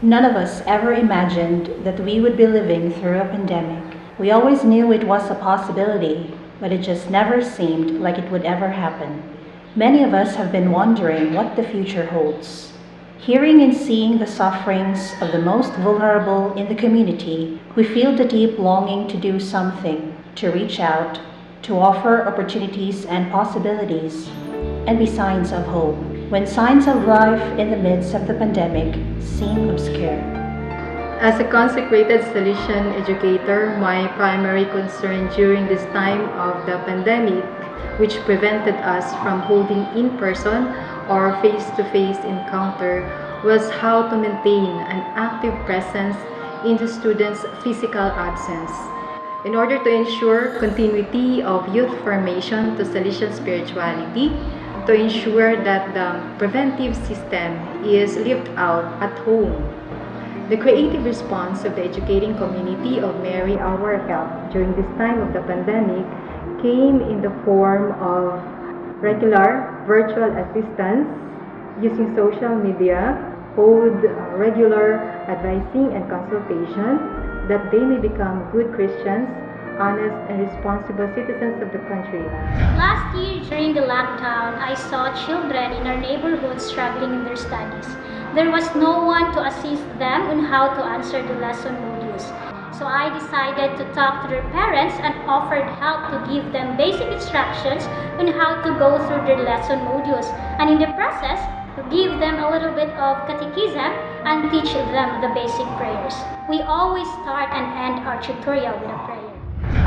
None of us ever imagined that we would be living through a pandemic. We always knew it was a possibility, but it just never seemed like it would ever happen. Many of us have been wondering what the future holds. Hearing and seeing the sufferings of the most vulnerable in the community, we feel the deep longing to do something, to reach out, to offer opportunities and possibilities, and be signs of hope when signs of life in the midst of the pandemic seem obscure. As a consecrated Salesian educator, my primary concern during this time of the pandemic, which prevented us from holding in-person or face-to-face encounter, was how to maintain an active presence in the students' physical absence. In order to ensure continuity of youth formation to Salesian spirituality, to ensure that the preventive system is lived out at home. The creative response of the educating community of Mary Our Help during this time of the pandemic came in the form of regular virtual assistance using social media, hold regular advising and consultation that they may become good Christians, honest and responsible citizens of the country. Last year during the lockdown, I saw children in our neighborhood struggling in their studies. There was no one to assist them on how to answer the lesson modules. So I decided to talk to their parents and offered help to give them basic instructions on how to go through their lesson modules, and in the process, to give them a little bit of catechism and teach them the basic prayers. We always start and end our tutorial with a prayer.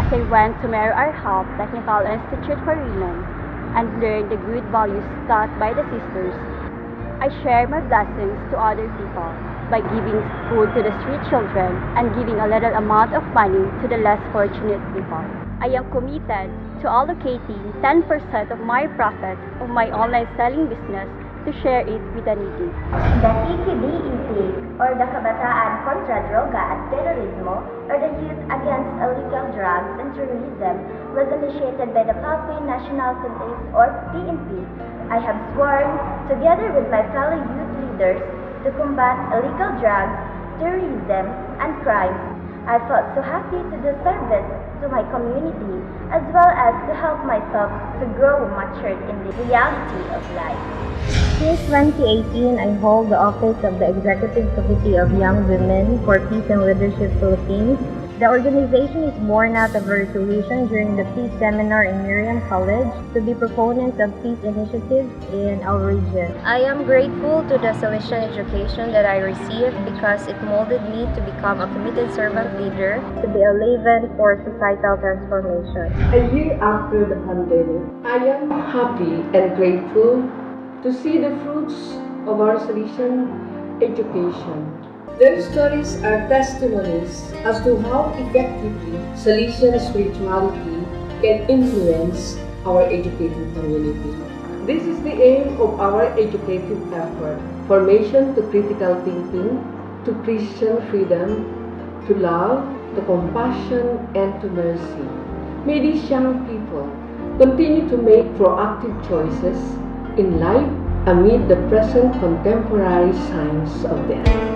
As I went to Mary Our Help Technical Institute for Women and learned the good values taught by the sisters, I share my blessings to other people by giving food to the street children and giving a little amount of money to the less fortunate people. I am committed to allocating 10% of my profits of my online selling business to share it with the needy. The TKDET, or the Kabataan Kontra Droga at Terorismo, or the Youth Against Illegal Drugs and Terrorism, was initiated by the Philippine National Police, or PNP. I have sworn, together with my fellow youth leaders, to combat illegal drugs, terrorism, and crimes. I felt so happy to do service to my community, as well as to help myself to grow matured in the reality of life. Since 2018, I hold the office of the Executive Committee of Young Women for Peace and Leadership Philippines. The organization is born out of a resolution during the peace seminar in Miriam College to be proponents of peace initiatives in our region. I am grateful to the Salesian education that I received because it molded me to become a committed servant leader, to be a leaven for societal transformation. A year after the pandemic, I am happy and grateful to see the fruits of our Salesian education. Their stories are testimonies as to how effectively Salesian spirituality can influence our educating community. This is the aim of our educative effort: formation to critical thinking, to Christian freedom, to love, to compassion, and to mercy. May these young people continue to make proactive choices in life amid the present contemporary signs of death.